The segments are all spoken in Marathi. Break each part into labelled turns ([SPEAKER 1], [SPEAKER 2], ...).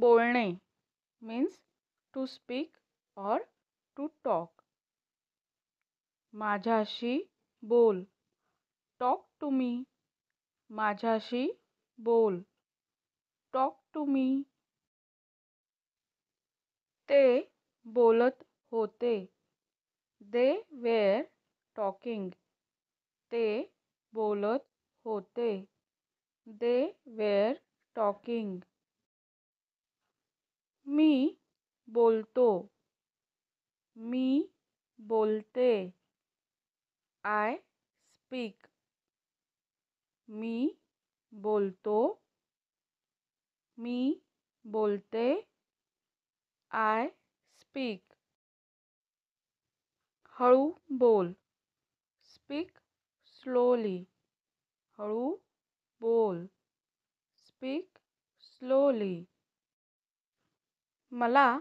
[SPEAKER 1] बोलणे means to speak or to talk. माझ्याशी बोल. Talk to me. माझ्याशी बोल. Talk to me. ते बोलत होते. They were talking. ते बोलत होते. They were talking. मी बोलतो. मी बोलते. I speak. मी बोलतो. मी बोलते. I speak. हळू बोल. Speak slowly. हळू बोल. Speak slowly. मला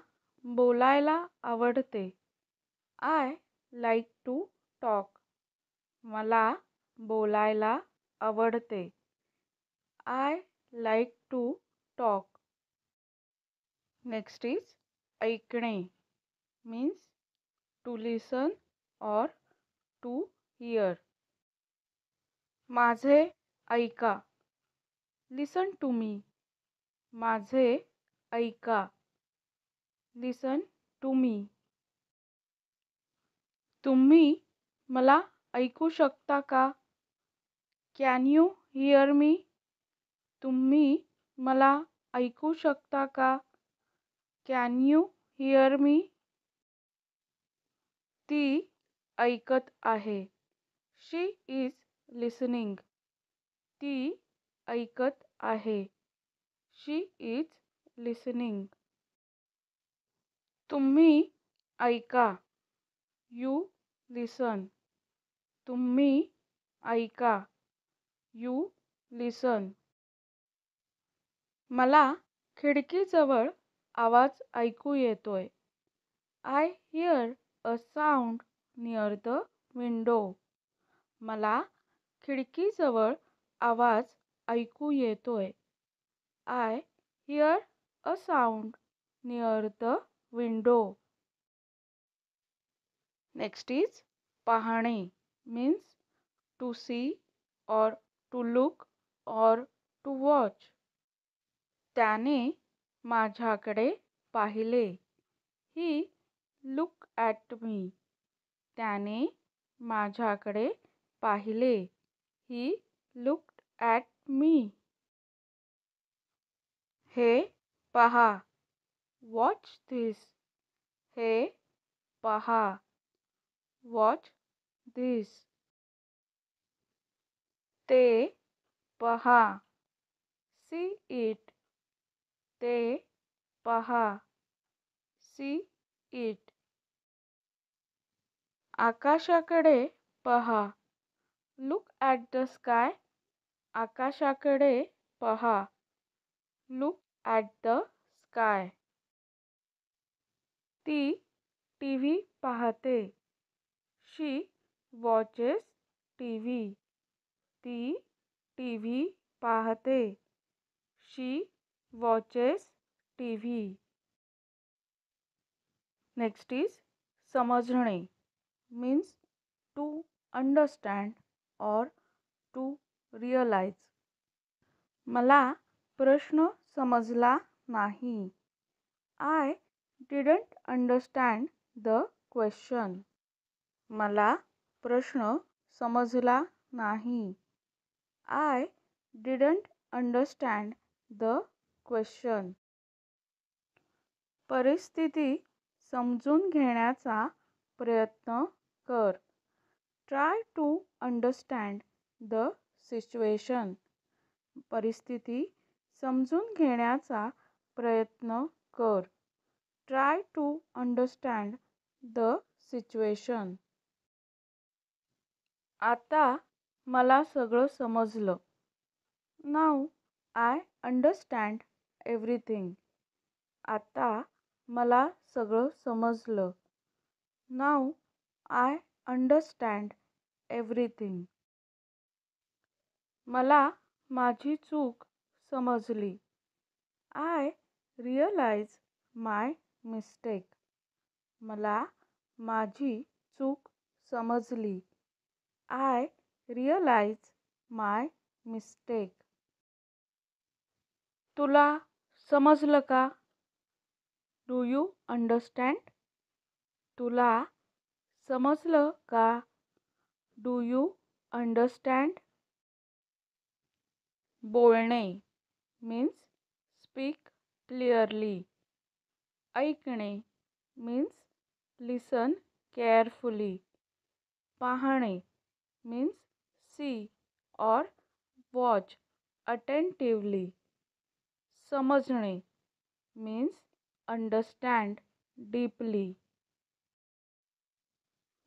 [SPEAKER 1] बोलायला आवडते. I like to talk. मला बोलायला आवडते. I like to talk. Next is ऐकणे means to listen or to hear. माझे ऐका. Listen to me. माझे ऐका. Listen to me. तुम्ही मला ऐकू शकता का? Can you hear me? तुम्ही मला ऐकू शकता का? Can you hear me? ती ऐकत आहे. She is listening. ती ऐकत आहे. She is listening. तुम्ही ऐका. You listen. तुम्ही ऐका. You listen. मला खिडकीजवळ आवाज ऐकू येतोय. I hear a sound near the window. मला खिडकीजवळ आवाज ऐकू येतोय. I hear a sound near the window. Next is पाहणे means to see or to look or to watch. त्याने माझ्याकडे पाहिले. He looked at me. त्याने माझ्याकडे पाहिले. He looked at me. हे पहा. Watch this. हे पहा. Watch this. ते पहा. See it. ते पहा. See it. आकाशाकडे पहा. Look at the sky. आकाशाकडे पहा. Look at the sky. ती टीव्ही पाहते. She watches TV. ती टीव्ही पाहते. She watches TV. Next is समजणे means to understand or to realize. मला प्रश्न समजला नाही. I didn't understand the question. मला प्रश्न समजला नाही. I didn't understand the question. परिस्थिती समजून घेण्याचा प्रयत्न कर. Try to understand the situation. परिस्थिती समजून घेण्याचा प्रयत्न कर. Try to understand the situation. आता मला सगळं समजलं. Now I understand everything. आता मला सगळं समजलं. Now I understand everything. मला माझी चूक समजली. I realise my mistake. मला माझी चूक समजली. I realise my mistake. तुला समजलं का? Do you understand? तुला समजलं का? Do you understand? बोलणे मीन्स स्पीक क्लिअरली. ऐकणे मीन्स लिसन केअरफुली. पाहणे means see or watch attentively. समजणे मीन्स अंडरस्टँड डीपली.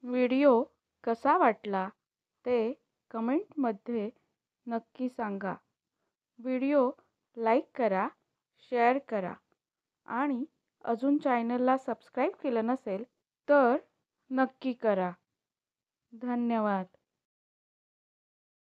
[SPEAKER 1] व्हिडिओ कसा वाटला ते कमेंटमध्ये नक्की सांगा. व्हिडिओ लाईक करा, शेअर करा आणि अजून चॅनलला सबस्क्राईब केलं नसेल तर नक्की करा. धन्यवाद.